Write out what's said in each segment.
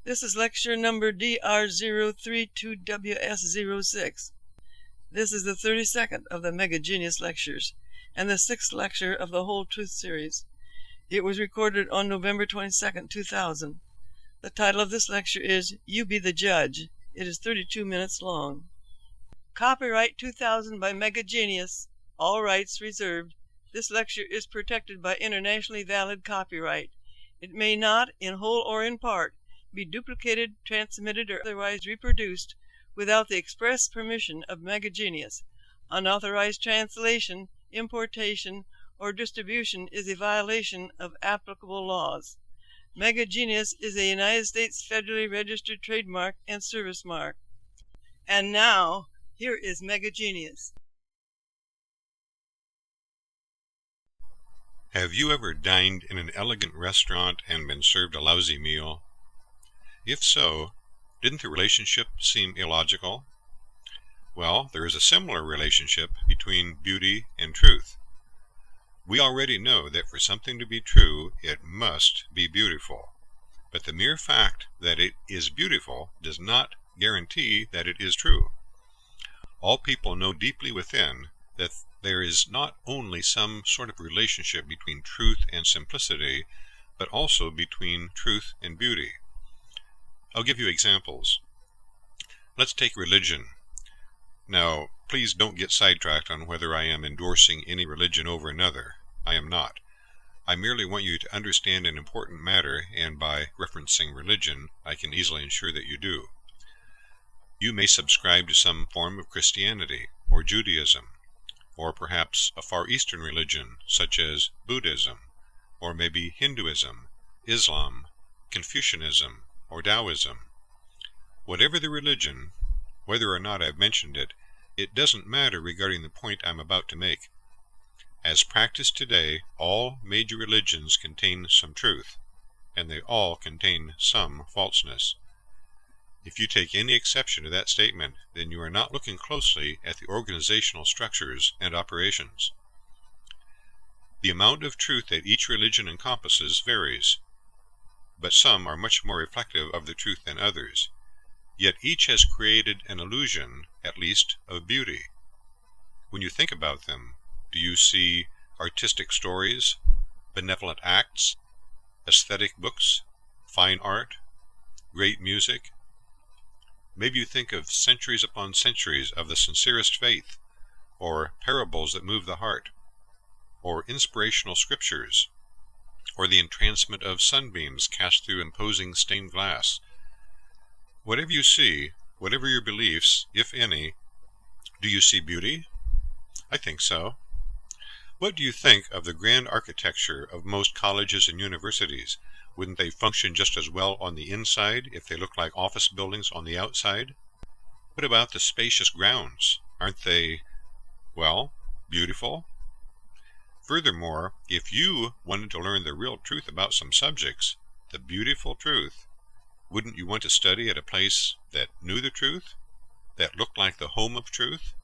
This is lecture number DR032WS06. This is the 32nd of the Mega Genius lectures and the 6th lecture of the Whole Truth series. It was recorded on November 22nd, 2000. The title of this lecture is You Be the Judge. It is 32 minutes long. Copyright 2000 by Mega Genius. All rights reserved. This lecture is protected by internationally valid copyright. It may not, in whole or in part, be duplicated, transmitted, or otherwise reproduced without the express permission of Mega Genius. Unauthorized translation, importation, or distribution is a violation of applicable laws. Mega Genius is a United States federally registered trademark and service mark. And now, here is Mega Genius. Have you ever dined in an elegant restaurant and been served a lousy meal? If so, didn't the relationship seem illogical? Well, there is a similar relationship between beauty and truth. We already know that for something to be true, it must be beautiful. But the mere fact that it is beautiful does not guarantee that it is true. All people know deeply within that there is not only some sort of relationship between truth and simplicity, but also between truth and beauty. I'll give you examples. Let's take religion. Now, please don't get sidetracked on whether I am endorsing any religion over another. I am not. I merely want you to understand an important matter, and by referencing religion, I can easily ensure that you do. You may subscribe to some form of Christianity or Judaism, or perhaps a Far Eastern religion such as Buddhism, or maybe Hinduism, Islam, Confucianism, or Taoism. Whatever the religion, whether or not I've mentioned it, it doesn't matter regarding the point I'm about to make. As practiced today, all major religions contain some truth, and they all contain some falseness. If you take any exception to that statement, then you are not looking closely at the organizational structures and operations. The amount of truth that each religion encompasses varies, but some are much more reflective of the truth than others. Yet each has created an illusion, at least, of beauty. When you think about them, do you see artistic stories, benevolent acts, aesthetic books, fine art, great music? Maybe you think of centuries upon centuries of the sincerest faith, or parables that move the heart, or inspirational scriptures, or the entrancement of sunbeams cast through imposing stained glass. Whatever you see, whatever your beliefs, if any, do you see beauty? I think so. What do you think of the grand architecture of most colleges and universities? Wouldn't they function just as well on the inside if they looked like office buildings on the outside? What about the spacious grounds? Aren't they, well, beautiful? Furthermore, if you wanted to learn the real truth about some subjects, the beautiful truth, wouldn't you want to study at a place that knew the truth, that looked like the home of truth,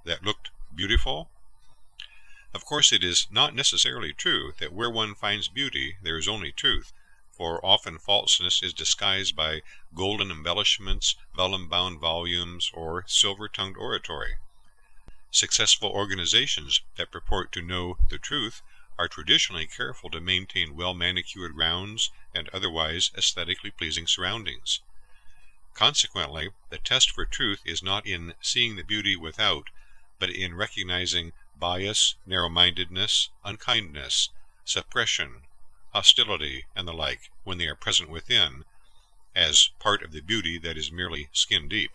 that looked beautiful? Of course, it is not necessarily true that where one finds beauty there is only truth, for often falseness is disguised by golden embellishments, vellum-bound volumes, or silver-tongued oratory. Successful organizations that purport to know the truth are traditionally careful to maintain well-manicured grounds and otherwise aesthetically pleasing surroundings. Consequently, the test for truth is not in seeing the beauty without, but in recognizing bias, narrow-mindedness, unkindness, suppression, hostility, and the like, when they are present within, as part of the beauty that is merely skin-deep.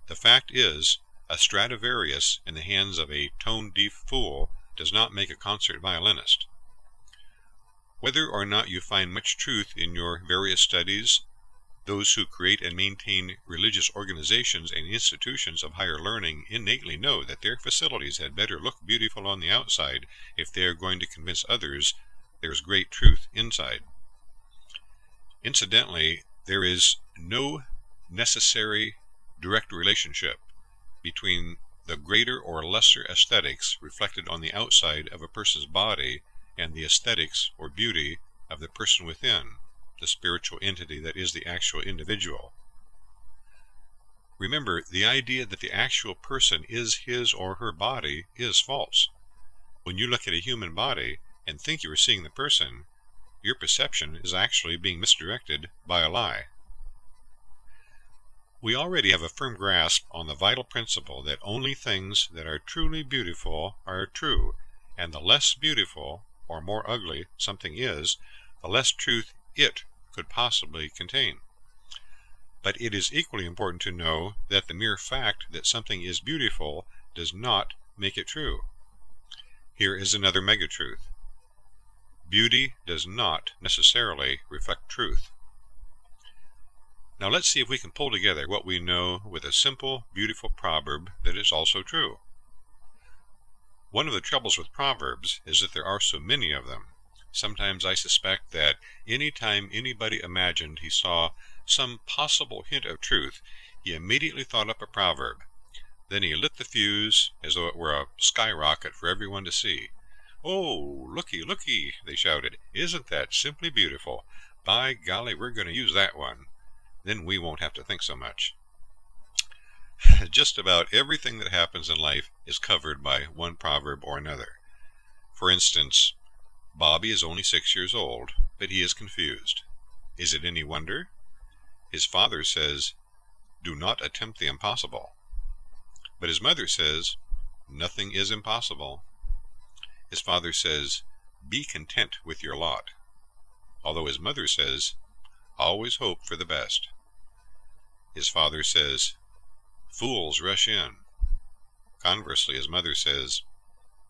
The fact is, a Stradivarius in the hands of a tone-deaf fool does not make a concert violinist. Whether or not you find much truth in your various studies, those who create and maintain religious organizations and institutions of higher learning innately know that their facilities had better look beautiful on the outside if they are going to convince others there is great truth inside. Incidentally, there is no necessary direct relationship between the greater or lesser aesthetics reflected on the outside of a person's body and the aesthetics or beauty of the person within, the spiritual entity that is the actual individual. Remember, the idea that the actual person is his or her body is false. When you look at a human body and think you are seeing the person, your perception is actually being misdirected by a lie. We already have a firm grasp on the vital principle that only things that are truly beautiful are true, and the less beautiful or more ugly something is, the less truth it could possibly contain. But it is equally important to know that the mere fact that something is beautiful does not make it true. Here is another megatruth. Beauty does not necessarily reflect truth. Now let's see if we can pull together what we know with a simple, beautiful proverb that is also true. One of the troubles with proverbs is that there are so many of them. Sometimes I suspect that any time anybody imagined he saw some possible hint of truth, he immediately thought up a proverb. Then he lit the fuse as though it were a skyrocket for everyone to see. "Oh, looky, looky," they shouted. "Isn't that simply beautiful? By golly, we're going to use that one. Then we won't have to think so much." Just about everything that happens in life is covered by one proverb or another. For instance, Bobby is only 6 years old, but he is confused. Is it any wonder? His father says, "Do not attempt the impossible." But his mother says, "Nothing is impossible." His father says, "Be content with your lot," although his mother says, "Always hope for the best." His father says, "Fools rush in." Conversely, his mother says,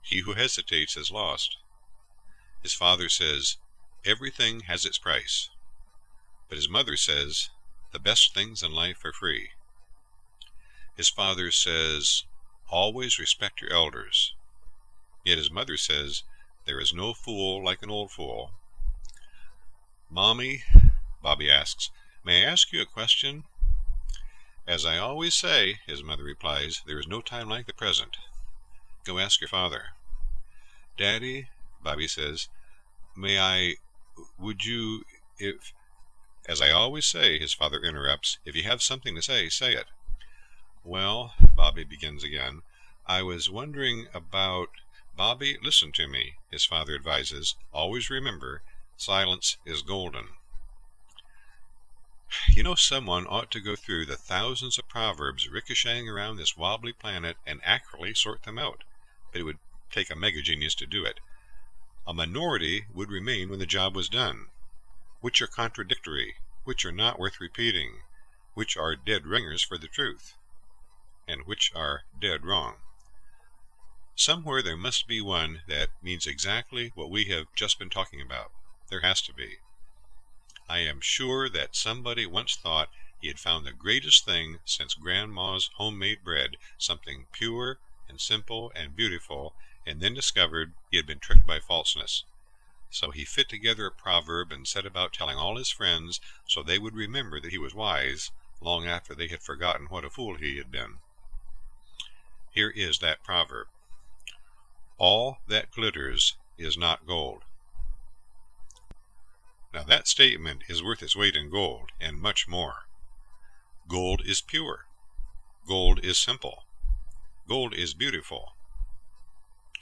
"He who hesitates is lost." His father says, "Everything has its price." But his mother says, "The best things in life are free." His father says, "Always respect your elders." Yet his mother says, "There is no fool like an old fool." "Mommy," Bobby asks, "may I ask you a question?" "As I always say," his mother replies, "there is no time like the present. Go ask your father." "Daddy," Bobby says, would you, if..." "As I always say," his father interrupts, "if you have something to say, say it." "Well," Bobby begins again, "I was wondering about..." "Bobby, listen to me," his father advises. "Always remember, silence is golden." You know, someone ought to go through the thousands of proverbs ricocheting around this wobbly planet and accurately sort them out, but it would take a mega genius to do it. A minority would remain when the job was done. Which are contradictory, which are not worth repeating, which are dead ringers for the truth, and which are dead wrong. Somewhere there must be one that means exactly what we have just been talking about. There has to be. I am sure that somebody once thought he had found the greatest thing since Grandma's homemade bread, something pure and simple and beautiful, and then discovered he had been tricked by falseness. So he fit together a proverb and set about telling all his friends so they would remember that he was wise long after they had forgotten what a fool he had been. Here is that proverb. All that glitters is not gold. Now that statement is worth its weight in gold, and much more. Gold is pure. Gold is simple. Gold is beautiful.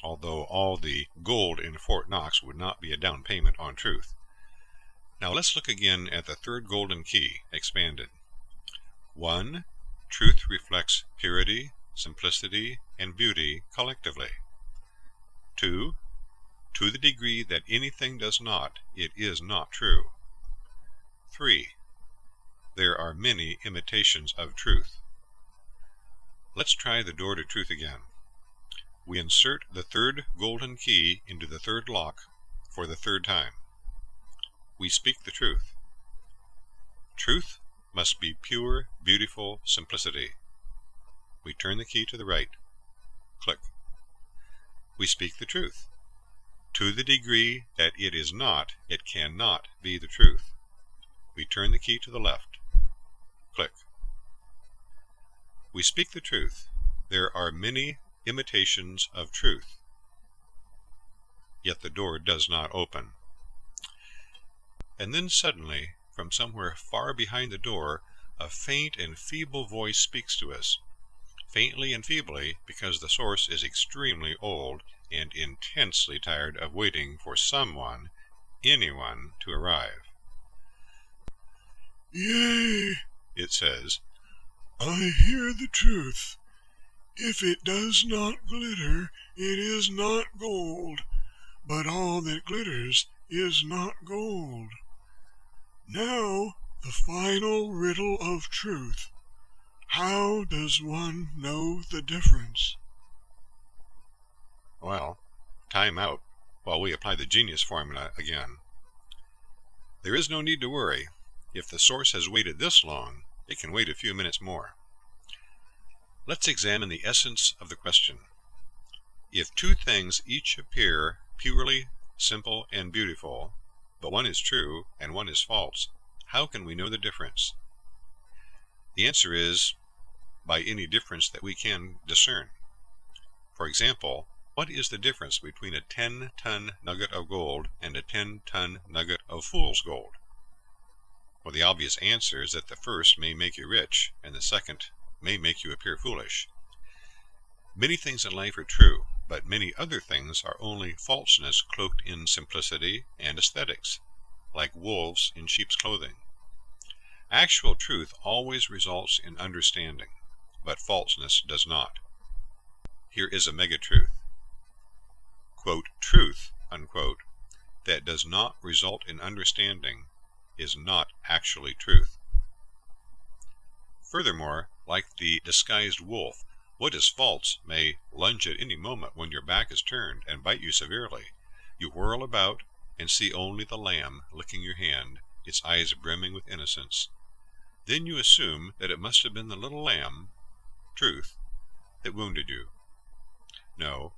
Although all the gold in Fort Knox would not be a down payment on truth. Now let's look again at the third golden key, expanded. 1. Truth reflects purity, simplicity, and beauty collectively. 2. To the degree that anything does not, it is not true. 3. There are many imitations of truth. Let's try the door to truth again. We insert the third golden key into the third lock for the third time. We speak the truth. Truth must be pure, beautiful simplicity. We turn the key to the right. Click. We speak the truth. To the degree that it is not, it cannot be the truth. We turn the key to the left. Click. We speak the truth. There are many imitations of truth. Yet the door does not open. And then suddenly from somewhere far behind the door, a faint and feeble voice speaks to us. Faintly and feebly, because the source is extremely old and intensely tired of waiting for someone, anyone, to arrive. "Yea," it says, "I hear the truth. If it does not glitter, it is not gold, but all that glitters is not gold. Now the final riddle of truth. How does one know the difference?" Well, time out while we apply the genius formula again. There is no need to worry. If the source has waited this long, it can wait a few minutes more. Let's examine the essence of the question. If two things each appear purely simple and beautiful, but one is true and one is false, how can we know the difference? The answer is by any difference that we can discern. For example, what is the difference between a 10-ton nugget of gold and a 10-ton nugget of fool's gold? Well, the obvious answer is that the first may make you rich, and the second may make you appear foolish. Many things in life are true, but many other things are only falseness cloaked in simplicity and aesthetics, like wolves in sheep's clothing. Actual truth always results in understanding, but falseness does not. Here is a mega-truth. Quote, truth, unquote, that does not result in understanding is not actually truth. Furthermore, like the disguised wolf, what is false may lunge at any moment when your back is turned and bite you severely. You whirl about and see only the lamb licking your hand, its eyes brimming with innocence. Then you assume that it must have been the little lamb, truth, that wounded you. No,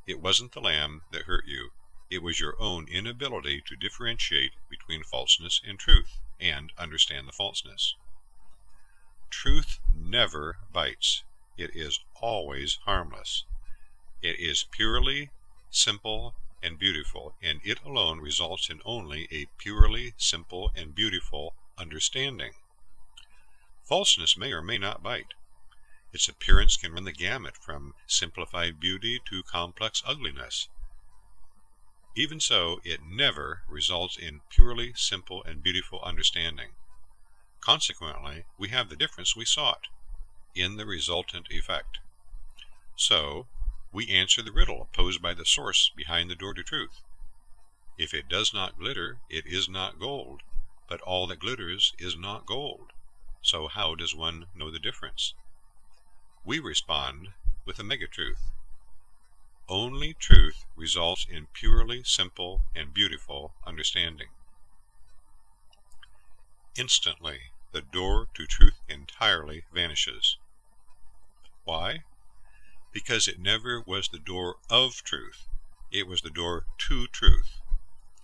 it wasn't the lamb that hurt you. It was your own inability to differentiate between falseness and truth, and understand the falseness. Truth never bites. It is always harmless. It is purely simple and beautiful, and it alone results in only a purely simple and beautiful understanding. Falseness may or may not bite. Its appearance can run the gamut from simplified beauty to complex ugliness. Even so, it never results in purely simple and beautiful understanding. Consequently, we have the difference we sought in the resultant effect. So, we answer the riddle posed by the source behind the door to truth. If it does not glitter, it is not gold, but all that glitters is not gold. So how does one know the difference? We respond with a mega-truth. Only truth results in purely simple and beautiful understanding. Instantly, the door to truth entirely vanishes. Why? Because it never was the door of truth. It was the door to truth.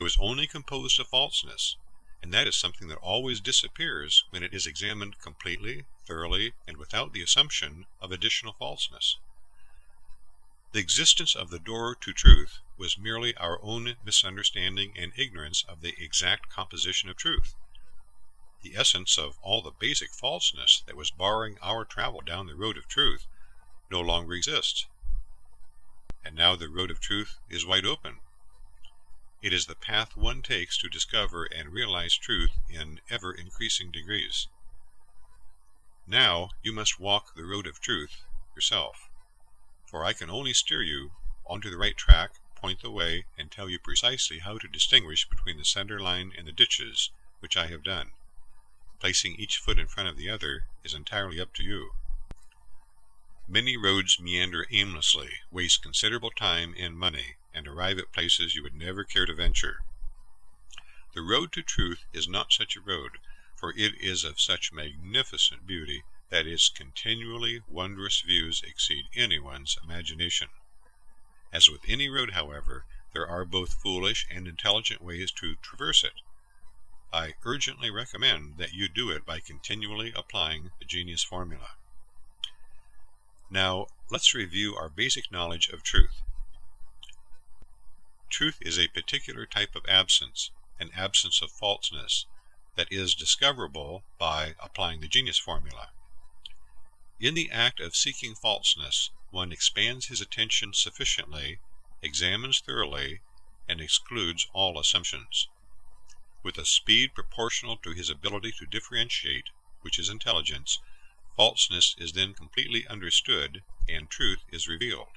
It was only composed of falseness, and that is something that always disappears when it is examined completely, thoroughly, and without the assumption of additional falseness. The existence of the door to truth was merely our own misunderstanding and ignorance of the exact composition of truth. The essence of all the basic falseness that was barring our travel down the road of truth no longer exists. And now the road of truth is wide open. It is the path one takes to discover and realize truth in ever-increasing degrees. Now you must walk the road of truth yourself, for I can only steer you onto the right track, point the way, and tell you precisely how to distinguish between the center line and the ditches, which I have done. Placing each foot in front of the other is entirely up to you. Many roads meander aimlessly, waste considerable time and money, and arrive at places you would never care to venture. The road to truth is not such a road, for it is of such magnificent beauty that its continually wondrous views exceed anyone's imagination. As with any road, however, there are both foolish and intelligent ways to traverse it. I urgently recommend that you do it by continually applying the genius formula. Now, let's review our basic knowledge of truth. Truth is a particular type of absence, an absence of falseness, that is discoverable by applying the genius formula. In the act of seeking falseness, one expands his attention sufficiently, examines thoroughly, and excludes all assumptions. With a speed proportional to his ability to differentiate, which is intelligence, falseness is then completely understood, and truth is revealed.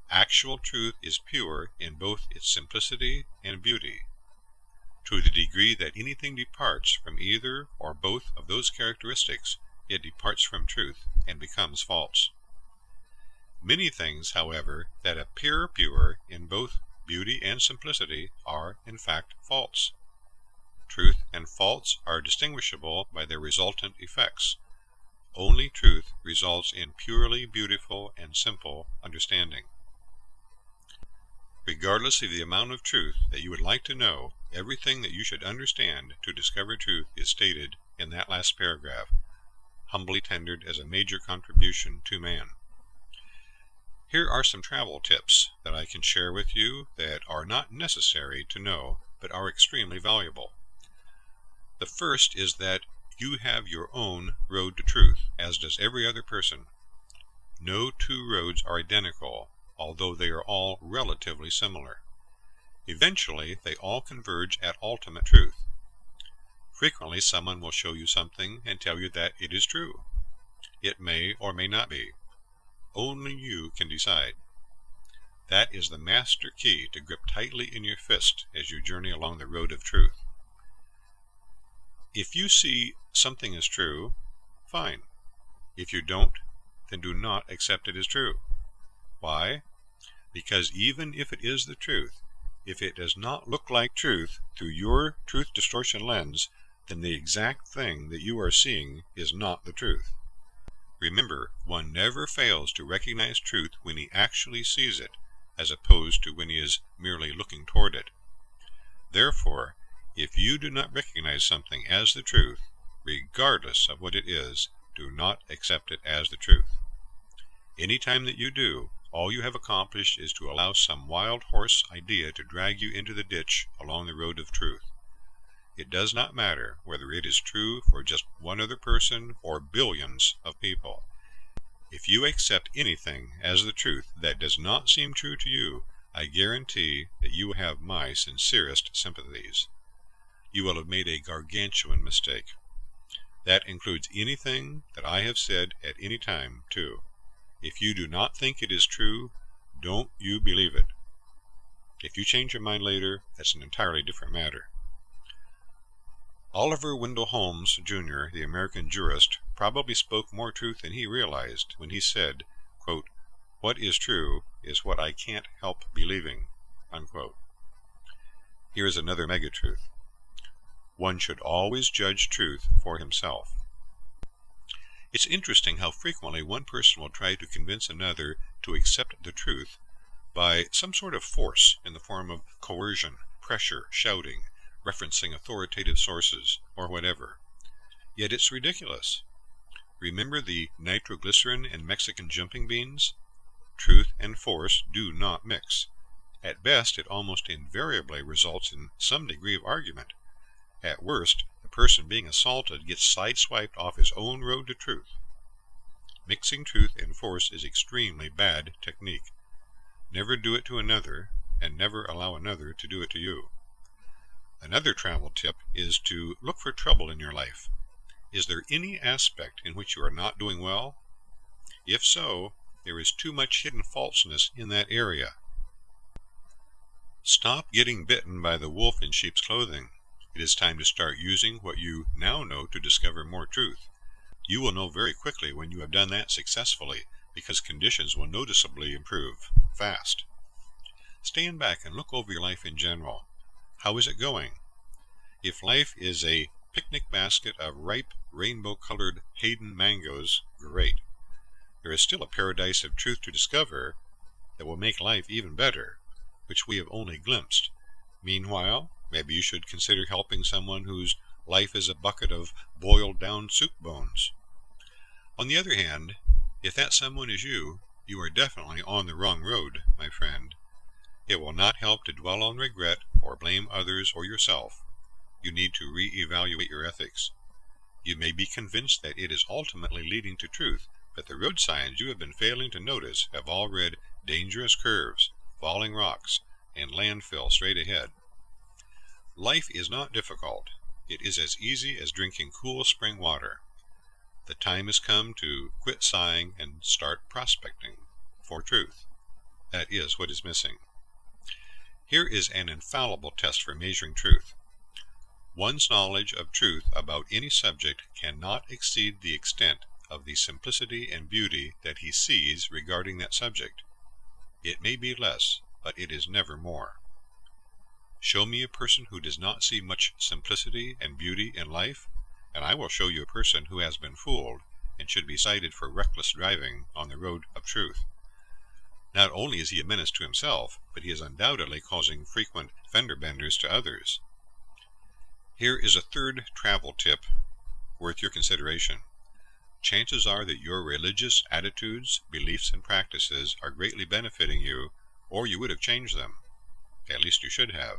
Actual truth is pure in both its simplicity and beauty. To the degree that anything departs from either or both of those characteristics, it departs from truth and becomes false. Many things, however, that appear pure in both beauty and simplicity are, in fact, false. Truth and false are distinguishable by their resultant effects. Only truth results in purely beautiful and simple understanding. Regardless of the amount of truth that you would like to know, everything that you should understand to discover truth is stated in that last paragraph, humbly tendered as a major contribution to man. Here are some travel tips that I can share with you that are not necessary to know, but are extremely valuable. The first is that you have your own road to truth, as does every other person. No two roads are identical, although they are all relatively similar. Eventually, they all converge at ultimate truth. Frequently, someone will show you something and tell you that it is true. It may or may not be. Only you can decide. That is the master key to grip tightly in your fist as you journey along the road of truth. If you see something as true, fine. If you don't, then do not accept it as true. Why? Because even if it is the truth, if it does not look like truth through your truth distortion lens, then the exact thing that you are seeing is not the truth. Remember, one never fails to recognize truth when he actually sees it, as opposed to when he is merely looking toward it. Therefore, if you do not recognize something as the truth, regardless of what it is, do not accept it as the truth. Any time that you do, all you have accomplished is to allow some wild horse idea to drag you into the ditch along the road of truth. It does not matter whether it is true for just one other person or billions of people. If you accept anything as the truth that does not seem true to you, I guarantee that you have my sincerest sympathies. You will have made a gargantuan mistake. That includes anything that I have said at any time, too. If you do not think it is true, don't you believe it. If you change your mind later, that's an entirely different matter. Oliver Wendell Holmes, Jr., the American jurist, probably spoke more truth than he realized when he said, quote, "What is true is what I can't help believing," unquote. Here is another megatruth. One should always judge truth for himself. It's interesting how frequently one person will try to convince another to accept the truth by some sort of force in the form of coercion, pressure, shouting, referencing authoritative sources, or whatever. Yet it's ridiculous. Remember the nitroglycerin in Mexican jumping beans? Truth and force do not mix. At best, it almost invariably results in some degree of argument. At worst, the person being assaulted gets sideswiped off his own road to truth. Mixing truth and force is extremely bad technique. Never do it to another, and never allow another to do it to you. Another travel tip is to look for trouble in your life. Is there any aspect in which you are not doing well? If so, there is too much hidden falseness in that area. Stop getting bitten by the wolf in sheep's clothing. It is time to start using what you now know to discover more truth. You will know very quickly when you have done that successfully, because conditions will noticeably improve fast. Stand back and look over your life in general. How is it going? If life is a picnic basket of ripe, rainbow-colored Hayden mangoes, great. There is still a paradise of truth to discover that will make life even better, which we have only glimpsed. Meanwhile, maybe you should consider helping someone whose life is a bucket of boiled-down soup bones. On the other hand, if that someone is you, you are definitely on the wrong road, my friend. It will not help to dwell on regret or blame others or yourself. you need to re-evaluate your ethics. You may be convinced that it is ultimately leading to truth, but the road signs you have been failing to notice have all read dangerous curves, falling rocks, and landfill straight ahead. Life is not difficult. It is as easy as drinking cool spring water. The time has come to quit sighing and start prospecting for truth. That is what is missing. Here is an infallible test for measuring truth. One's knowledge of truth about any subject cannot exceed the extent of the simplicity and beauty that he sees regarding that subject. It may be less, but it is never more. Show me a person who does not see much simplicity and beauty in life, and I will show you a person who has been fooled and should be cited for reckless driving on the road of truth. Not only is he a menace to himself, but he is undoubtedly causing frequent fender benders to others. Here is a third travel tip worth your consideration. Chances are that your religious attitudes, beliefs, and practices are greatly benefiting you, or you would have changed them. At least you should have.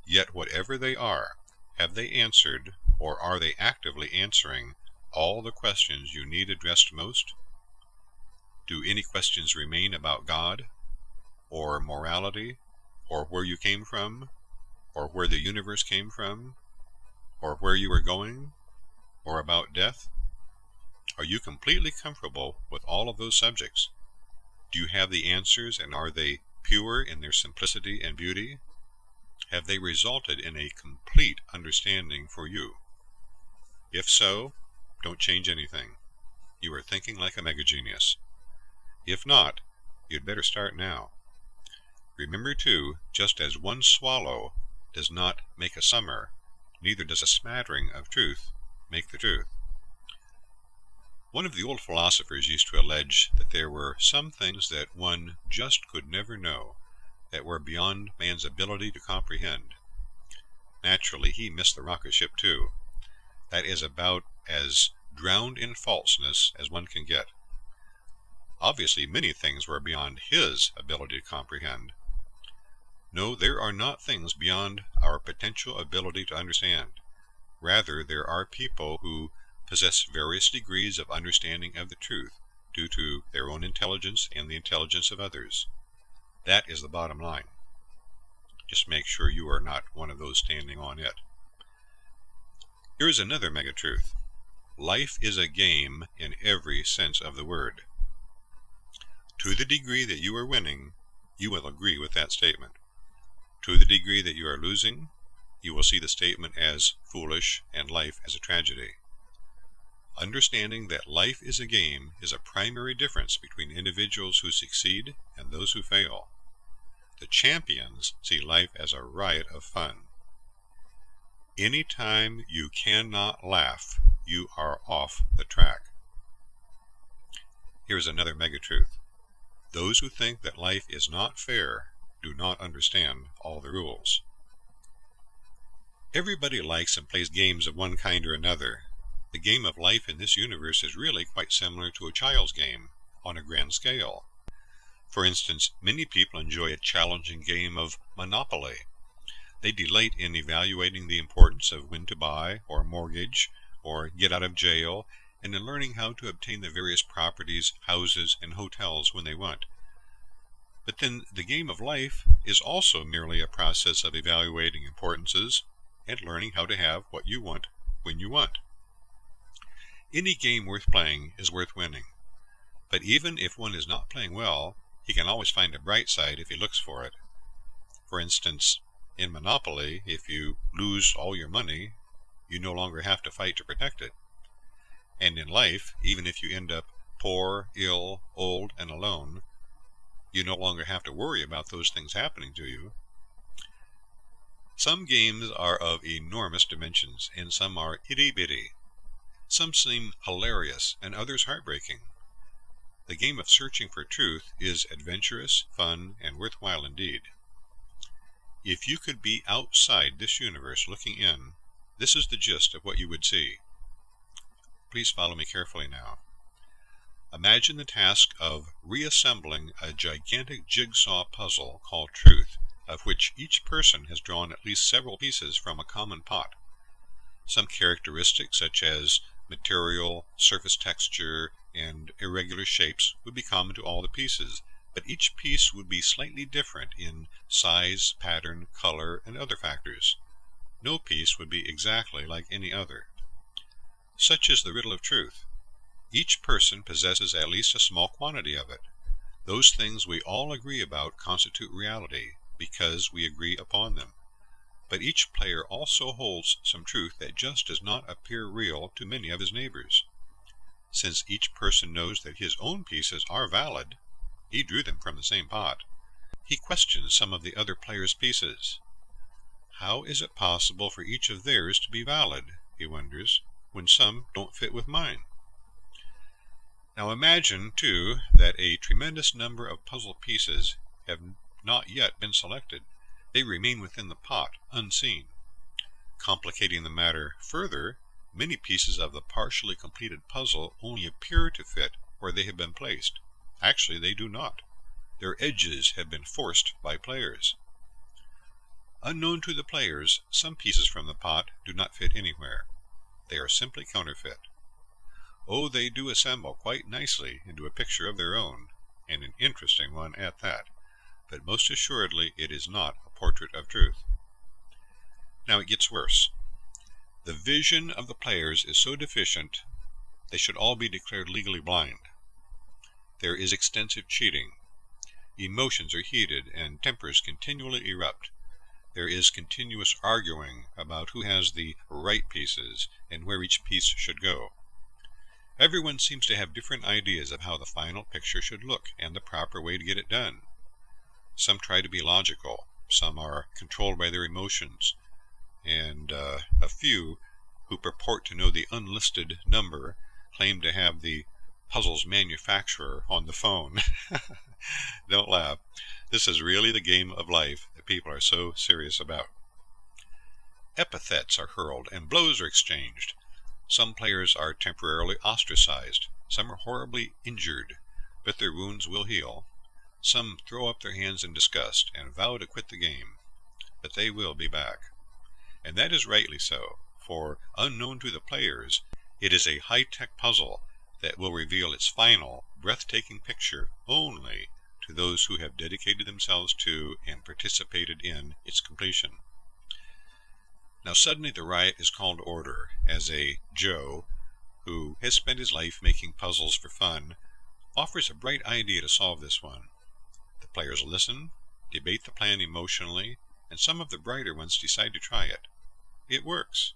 Yet whatever they are, have they answered, or are they actively answering, all the questions you need addressed most? Do any questions remain about God, or morality, or where you came from, or where the universe came from, or where you are going, or about death? Are you completely comfortable with all of those subjects? Do you have the answers, and are they pure in their simplicity and beauty? Have they resulted in a complete understanding for you? If so, don't change anything. You are thinking like a mega-genius. If not, you'd better start now. Remember, too, just as one swallow does not make a summer, neither does a smattering of truth make the truth. One of the old philosophers used to allege that there were some things that one just could never know, that were beyond man's ability to comprehend. Naturally, he missed the rocket ship, too. That is about as drowned in falseness as one can get. Obviously, many things were beyond his ability to comprehend. No, there are not things beyond our potential ability to understand. Rather, there are people who possess various degrees of understanding of the truth due to their own intelligence and the intelligence of others. That is the bottom line. Just make sure you are not one of those standing on it. Here is another mega-truth. Life is a game in every sense of the word. To the degree that you are winning, you will agree with that statement. To the degree that you are losing, you will see the statement as foolish and life as a tragedy. Understanding that life is a game is a primary difference between individuals who succeed and those who fail. The champions see life as a riot of fun. Any time you cannot laugh, you are off the track. Here is another mega-truth. Those who think that life is not fair do not understand all the rules. Everybody likes and plays games of one kind or another. The game of life in this universe is really quite similar to a child's game on a grand scale. For instance, many people enjoy a challenging game of Monopoly. They delight in evaluating the importance of when to buy or mortgage or get out of jail, and in learning how to obtain the various properties, houses, and hotels when they want. But then the game of life is also merely a process of evaluating importances and learning how to have what you want when you want. Any game worth playing is worth winning. But even if one is not playing well, he can always find a bright side if he looks for it. For instance, in Monopoly, if you lose all your money, you no longer have to fight to protect it. And in life, even if you end up poor, ill, old, and alone, you no longer have to worry about those things happening to you. Some games are of enormous dimensions, and some are itty-bitty. Some seem hilarious, and others heartbreaking. The game of searching for truth is adventurous, fun, and worthwhile indeed. If you could be outside this universe looking in, this is the gist of what you would see. Please follow me carefully now. Imagine the task of reassembling a gigantic jigsaw puzzle called truth, of which each person has drawn at least several pieces from a common pot. Some characteristics such as material, surface texture, and irregular shapes would be common to all the pieces, but each piece would be slightly different in size, pattern, color, and other factors. No piece would be exactly like any other. Such is the riddle of truth. Each person possesses at least a small quantity of it. Those things we all agree about constitute reality, because we agree upon them. But each player also holds some truth that just does not appear real to many of his neighbors. Since each person knows that his own pieces are valid, he drew them from the same pot, he questions some of the other players' pieces. How is it possible for each of theirs to be valid, he wonders, when some don't fit with mine? Now imagine, too, that a tremendous number of puzzle pieces have not yet been selected. They remain within the pot, unseen. Complicating the matter further, many pieces of the partially completed puzzle only appear to fit where they have been placed. Actually, they do not. Their edges have been forced by players. Unknown to the players, some pieces from the pot do not fit anywhere. They are simply counterfeit. Oh, they do assemble quite nicely into a picture of their own, and an interesting one at that, but most assuredly it is not a portrait of truth. Now it gets worse. The vision of the players is so deficient, they should all be declared legally blind. There is extensive cheating. Emotions are heated, and tempers continually erupt. There is continuous arguing about who has the right pieces, and where each piece should go. Everyone seems to have different ideas of how the final picture should look, and the proper way to get it done. Some try to be logical, some are controlled by their emotions, and a few, who purport to know the unlisted number, claim to have the puzzle's manufacturer on the phone. Don't laugh. This is really the game of life that people are so serious about. Epithets are hurled and blows are exchanged. Some players are temporarily ostracized. Some are horribly injured, but their wounds will heal. Some throw up their hands in disgust and vow to quit the game, but they will be back. And that is rightly so, for unknown to the players, it is a high-tech puzzle that will reveal its final, breathtaking picture only to those who have dedicated themselves to and participated in its completion. Now suddenly the riot is called to order, as a Joe, who has spent his life making puzzles for fun, offers a bright idea to solve this one. The players listen, debate the plan emotionally, and some of the brighter ones decide to try it. It works.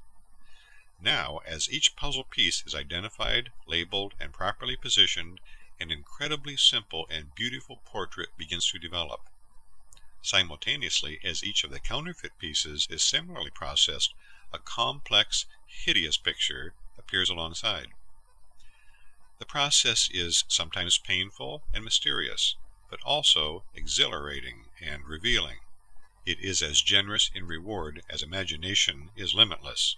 Now, as each puzzle piece is identified, labeled, and properly positioned, an incredibly simple and beautiful portrait begins to develop. Simultaneously, as each of the counterfeit pieces is similarly processed, a complex, hideous picture appears alongside. The process is sometimes painful and mysterious, but also exhilarating and revealing. It is as generous in reward as imagination is limitless.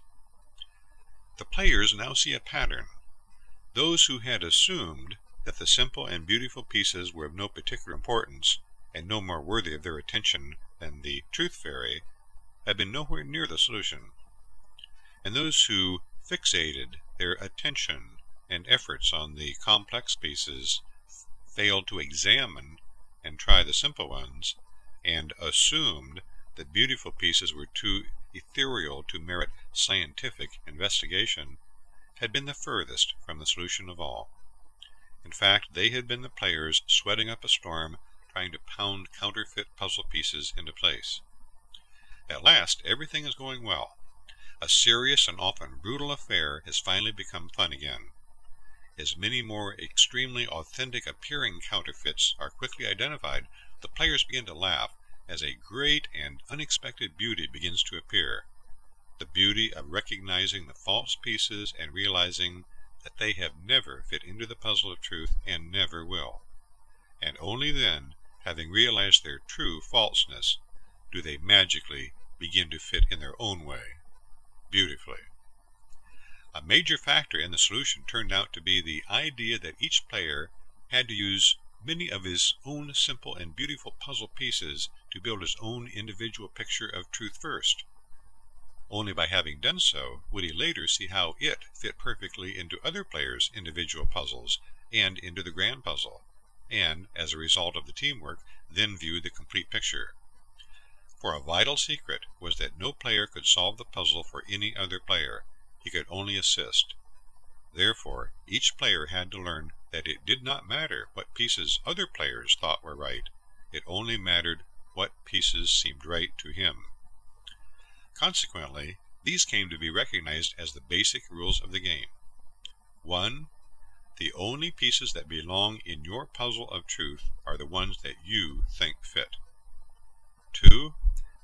The players now see a pattern. Those who had assumed that the simple and beautiful pieces were of no particular importance, and no more worthy of their attention than the Truth Fairy, have been nowhere near the solution. And those who fixated their attention and efforts on the complex pieces, failed to examine and try the simple ones, and assumed that beautiful pieces were too ethereal to merit scientific investigation, had been the furthest from the solution of all. In fact, they had been the players sweating up a storm, trying to pound counterfeit puzzle pieces into place. At last, everything is going well. A serious and often brutal affair has finally become fun again. As many more extremely authentic appearing counterfeits are quickly identified, the players begin to laugh as a great and unexpected beauty begins to appear. The beauty of recognizing the false pieces and realizing that they have never fit into the puzzle of truth and never will. And only then, having realized their true falseness, do they magically begin to fit in their own way, beautifully. A major factor in the solution turned out to be the idea that each player had to use many of his own simple and beautiful puzzle pieces to build his own individual picture of truth first. Only by having done so would he later see how it fit perfectly into other players' individual puzzles and into the grand puzzle, and, as a result of the teamwork, then view the complete picture. For a vital secret was that no player could solve the puzzle for any other player. He could only assist. Therefore, each player had to learn that it did not matter what pieces other players thought were right. It only mattered what pieces seemed right to him. Consequently, these came to be recognized as the basic rules of the game. 1. The only pieces that belong in your puzzle of truth are the ones that you think fit. 2.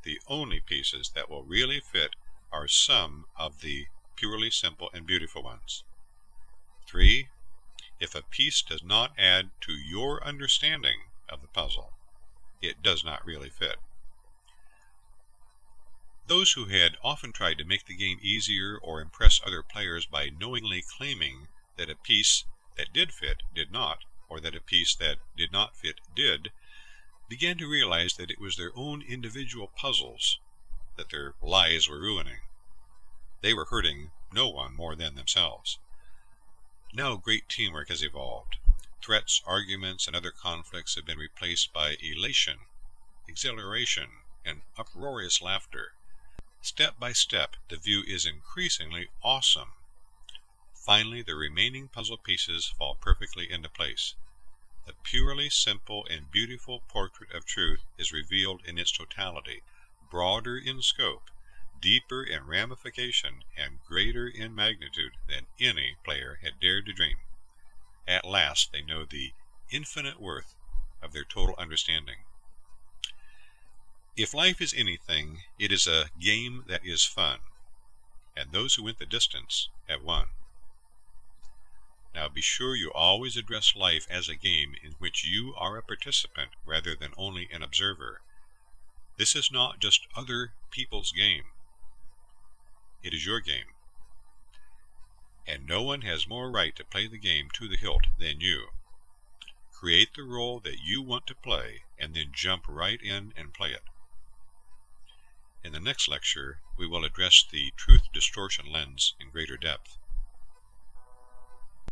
The only pieces that will really fit are some of the purely simple and beautiful ones. 3. If a piece does not add to your understanding of the puzzle, it does not really fit. Those who had often tried to make the game easier or impress other players by knowingly claiming that a piece that did fit did not, or that a piece that did not fit did, began to realize that it was their own individual puzzles that their lies were ruining. They were hurting no one more than themselves. Now great teamwork has evolved. Threats, arguments, and other conflicts have been replaced by elation, exhilaration, and uproarious laughter. Step by step, the view is increasingly awesome. Finally, the remaining puzzle pieces fall perfectly into place. The purely simple and beautiful portrait of truth is revealed in its totality, broader in scope, deeper in ramification, and greater in magnitude than any player had dared to dream. At last they know the infinite worth of their total understanding. If life is anything, it is a game that is fun, and those who went the distance have won. Now be sure you always address life as a game in which you are a participant rather than only an observer. This is not just other people's game. It is your game. And no one has more right to play the game to the hilt than you. Create the role that you want to play, and then jump right in and play it. In the next lecture, we will address the truth distortion lens in greater depth.